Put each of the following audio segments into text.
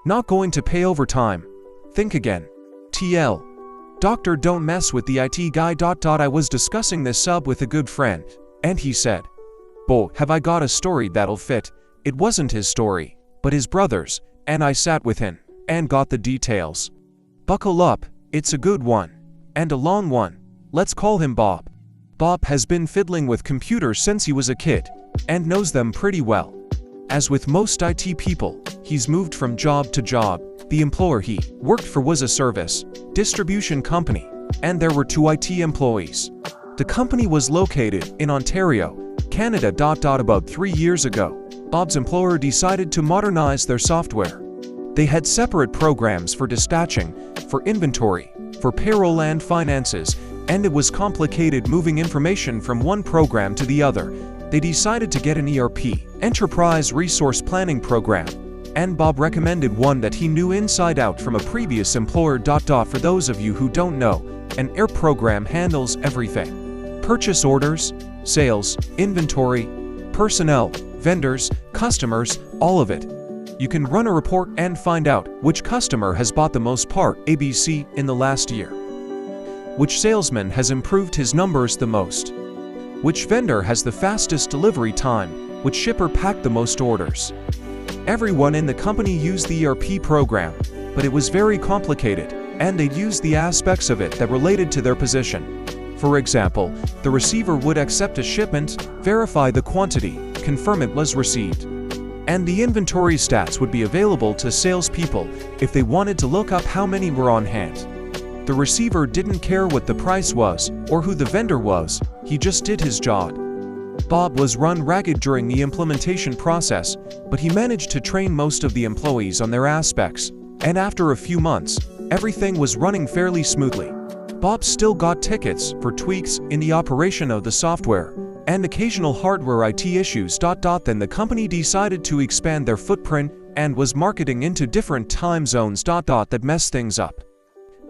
Not going to pay overtime. Think again. TL. Doctor, don't mess with the IT guy. I was discussing this sub with a good friend, and he said, "Bo, have I got a story that'll fit?" It wasn't his story, but his brother's, and I sat with him and got the details. Buckle up, it's a good one. And a long one. Let's call him Bob. Bob has been fiddling with computers since he was a kid, and knows them pretty well. As with most IT people, he's moved from job to job. The employer he worked for was a service distribution company, and there were 2 IT employees. The company was located in Ontario, Canada. About 3 years ago, Bob's employer decided to modernize their software. They had separate programs for dispatching, for inventory, for payroll and finances, and it was complicated moving information from one program to the other. They decided to get an ERP, Enterprise Resource Planning program, and Bob recommended one that he knew inside out from a previous employer. For those of you who don't know, an ERP program handles everything: purchase orders, sales, inventory, personnel, vendors, customers, all of it. You can run a report and find out which customer has bought the most part ABC in the last year, which salesman has improved his numbers the most, which vendor has the fastest delivery time, which shipper packed the most orders. Everyone in the company used the ERP program, but it was very complicated, and they'd use the aspects of it that related to their position. For example, the receiver would accept a shipment, verify the quantity, confirm it was received, and the inventory stats would be available to salespeople if they wanted to look up how many were on hand. The receiver didn't care what the price was or who the vendor was, he just did his job. Bob was run ragged during the implementation process, but he managed to train most of the employees on their aspects, and after a few months, everything was running fairly smoothly. Bob still got tickets for tweaks in the operation of the software and occasional hardware IT issues. Then the company decided to expand their footprint and was marketing into different time zones. That messed things up.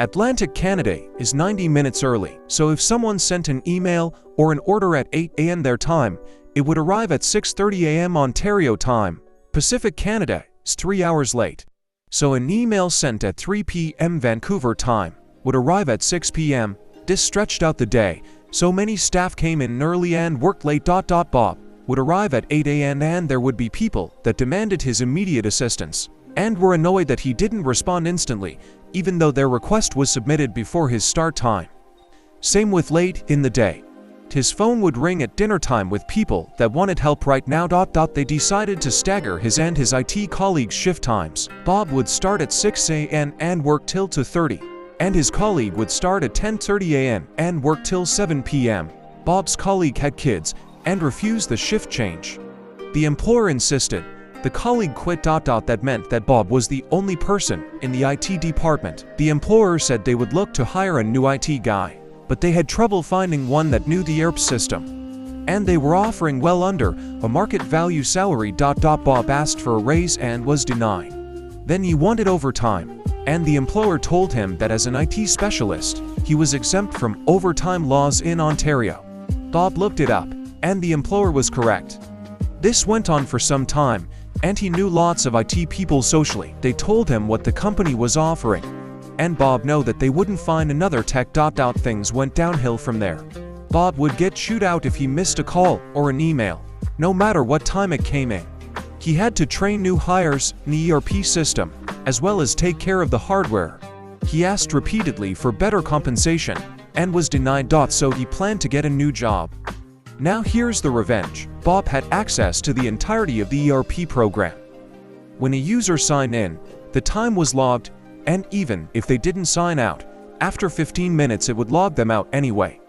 Atlantic Canada is 90 minutes early, so if someone sent an email or an order at 8 a.m. their time, it would arrive at 6:30 a.m. Ontario time. Pacific Canada is 3 hours late, so an email sent at 3 p.m. Vancouver time would arrive at 6 p.m. This stretched out the day, so many staff came in early and worked late. Bob would arrive at 8 a.m. and there would be people that demanded his immediate assistance and were annoyed that he didn't respond instantly, even though their request was submitted before his start time. Same with late in the day. His phone would ring at dinner time with people that wanted help right now. They decided to stagger his and his IT colleagues' shift times. Bob would start at 6 a.m. and work till 2:30, and his colleague would start at 10:30 a.m. and work till 7 p.m. Bob's colleague had kids and refused the shift change. The employer insisted. The colleague quit. That meant that Bob was the only person in the IT department. The employer said they would look to hire a new IT guy, but they had trouble finding one that knew the ERP system, and they were offering well under a market value salary. Bob asked for a raise and was denied. Then he wanted overtime, and the employer told him that as an IT specialist, he was exempt from overtime laws in Ontario. Bob looked it up, and the employer was correct. This went on for some time, and he knew lots of IT people socially. They told him what the company was offering, and Bob knew that they wouldn't find another tech. Things went downhill from there. Bob would get chewed out if he missed a call or an email, no matter what time it came in. He had to train new hires in the ERP system, as well as take care of the hardware. He asked repeatedly for better compensation, and was denied. So he planned to get a new job. Now here's the revenge. Bob had access to the entirety of the ERP program. When a user signed in, the time was logged, and even if they didn't sign out, after 15 minutes it would log them out anyway.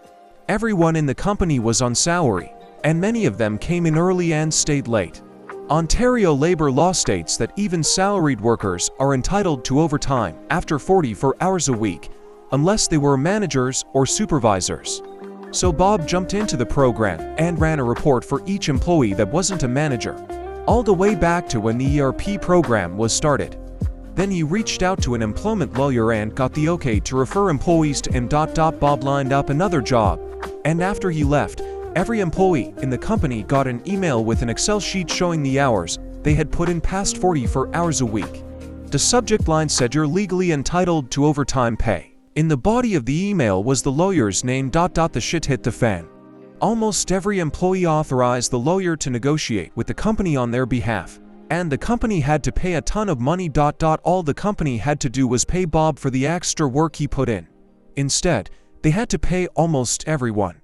Everyone in the company was on salary, and many of them came in early and stayed late. Ontario labor law states that even salaried workers are entitled to overtime after 44 hours a week, unless they were managers or supervisors. So Bob jumped into the program and ran a report for each employee that wasn't a manager, all the way back to when the ERP program was started. Then he reached out to an employment lawyer and got the okay to refer employees to him. Bob lined up another job, and after he left, every employee in the company got an email with an Excel sheet showing the hours they had put in past 44 hours a week. The subject line said you're legally entitled to overtime pay. In the body of the email was the lawyer's name. The shit hit the fan. Almost every employee authorized the lawyer to negotiate with the company on their behalf, and the company had to pay a ton of money. All the company had to do was pay Bob for the extra work he put in. Instead, they had to pay almost everyone.